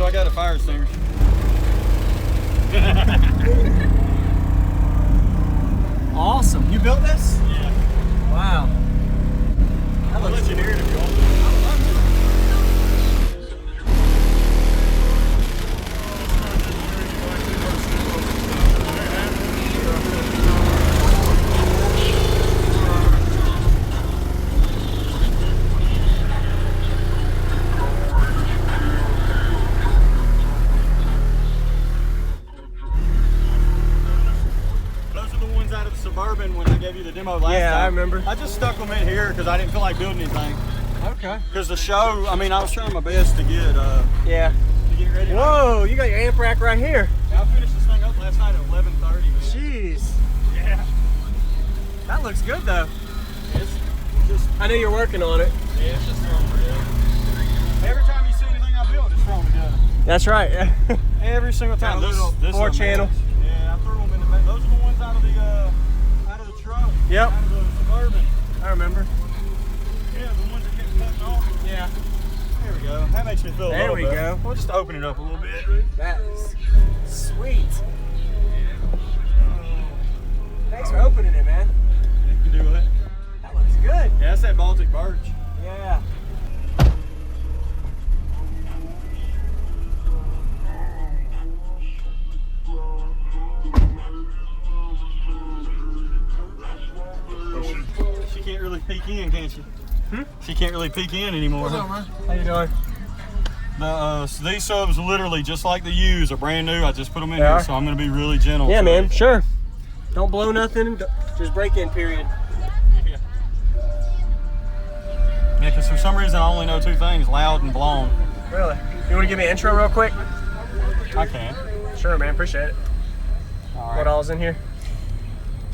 so I got a fire extinguisher. Awesome. You built this? Yeah. Wow. I'll let you hear it if you want to. Suburban when I gave you the demo last time. Yeah, I remember. I just stuck them in here because I didn't feel like building anything. Okay. Because the show, I mean, I was trying my best to get yeah. To get ready. Whoa, you got your amp rack right here. Yeah, I finished this thing up last night at 11:30. Jeez. Yeah. That looks good though. It's just. I know you're working on it. Yeah, it's just thrown together. Every time you see anything I build, it's thrown together. That's right. Every single time. This 4-channel. Yeah, I threw them in the back. Those are the ones out of the truck. Yep. Out of the Suburban. I remember. Yeah, the ones that kept cutting off. Yeah. There we go. That makes me feel a little bit. There we go. We'll just open it up a little bit. That is sweet. Thanks for opening it, man. You can do it. That looks good. Yeah, that's that Baltic Birch. Yeah. She can't really peek in, can she? She can't really peek in anymore. What's up, man? How you doing? So these subs literally just like the U's are brand new. I just put them in here, so I'm going to be really gentle. Yeah, man. Sure. Don't blow nothing. Just break in, period. Yeah, because for some reason I only know two things: loud and blown. Really? You want to give me an intro real quick? I can. Sure, man. Appreciate it. All right. What all's in here?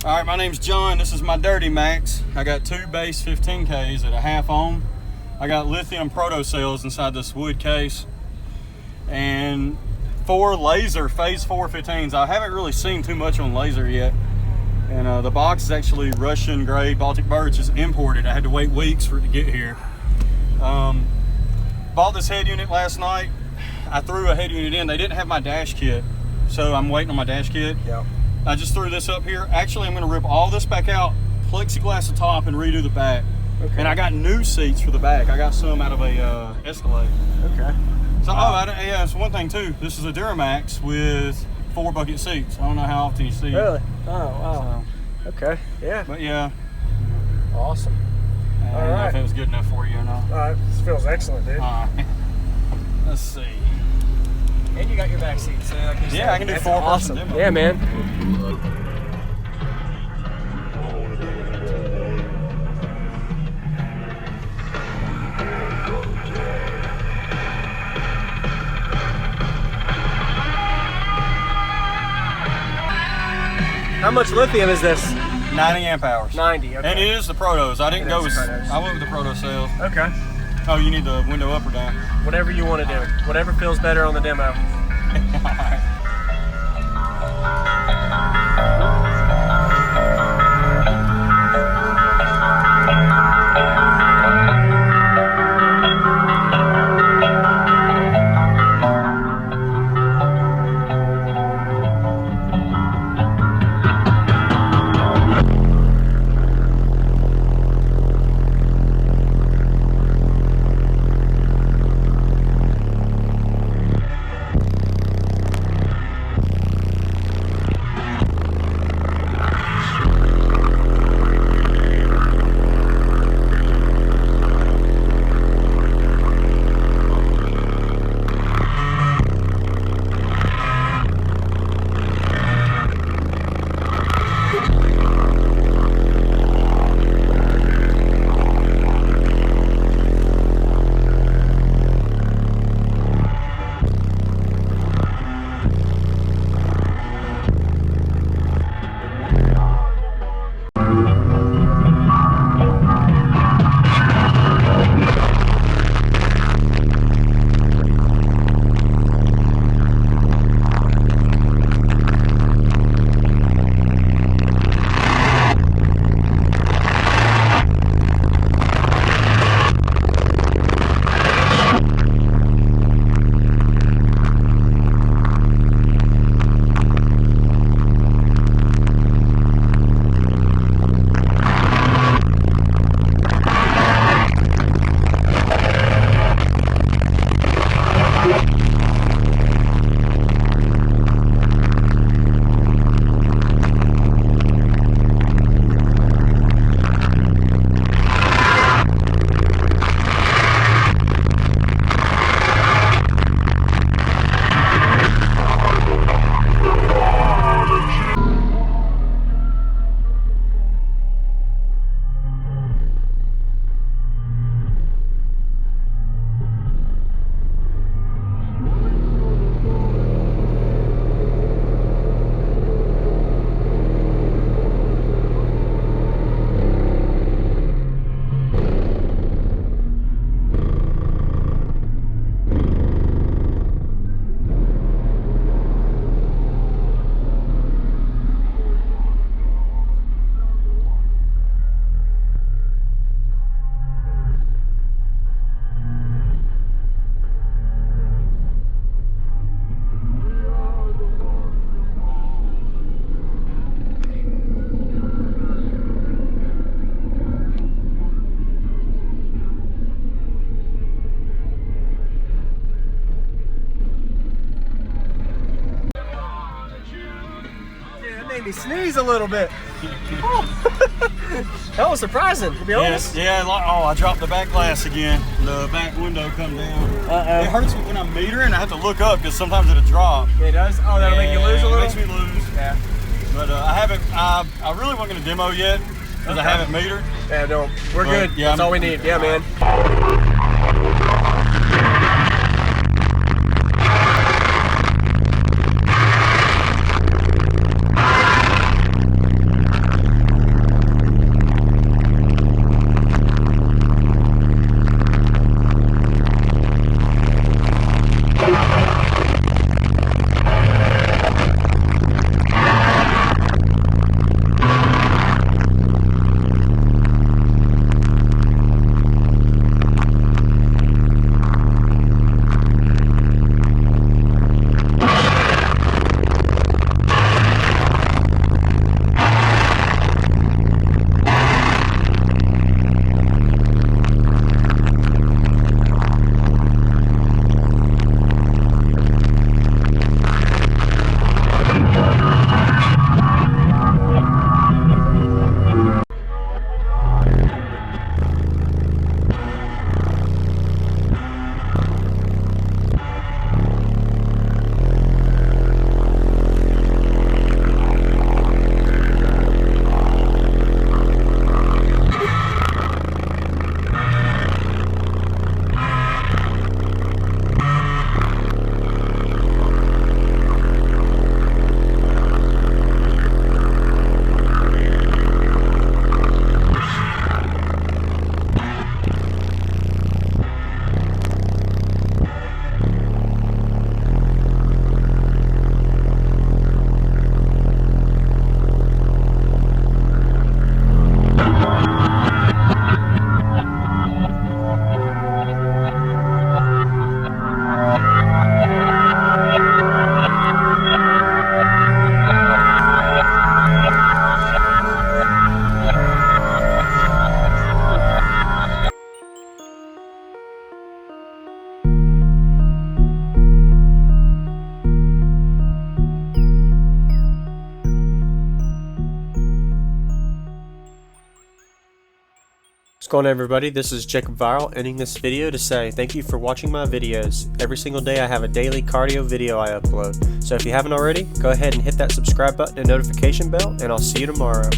All right, my name's John. This is my Dirty Max. I got two base 15Ks at a half ohm. I got lithium proto cells inside this wood case, and 4 Lazer Phase 415s. I haven't really seen too much on Lazer yet. And the box is actually Russian grade Baltic Birch. Is imported. I had to wait weeks for it to get here. Bought this head unit last night. I threw a head unit in. They didn't have my dash kit, so I'm waiting on my dash kit. Yeah. I just threw this up here. Actually, I'm going to rip all this back out, plexiglass the top, and redo the back. Okay. And I got new seats for the back. I got some out of a Escalade. Okay. So, yeah, it's one thing too. This is a Duramax with 4 bucket seats. I don't know how often you see it. Really? Oh, wow. So, okay. Yeah. but yeah. Awesome. I don't know if it was good enough for you or not. This feels excellent, dude. Let's see. And you got your back seat, so like you said, Yeah, I can do that's 4 awesome. demo. Yeah, man. How much lithium is this? 90 amp hours. 90, okay. And it is the protos. I didn't go with, protos. I went with the proto cells. Okay. Oh, you need the window up or down? Whatever you want to do. Whatever feels better on the demo. All right. squeeze a little bit. That was surprising, to be honest. Yeah, oh, I dropped the back glass again. The back window come down. It hurts me when I'm metering. I have to look up because sometimes it'll drop. It does? Oh, that'll make you lose a little? It makes me lose. Yeah. But I really wasn't going to demo yet because I haven't metered. Yeah, no, we're good. Yeah, that's all we need. Yeah, man. What's going on, everybody? This is Jacob Viral, ending this video to say thank you for watching my videos. Every single day I have a daily cardio video I upload. So if you haven't already, go ahead and hit that subscribe button and notification bell, and I'll see you tomorrow.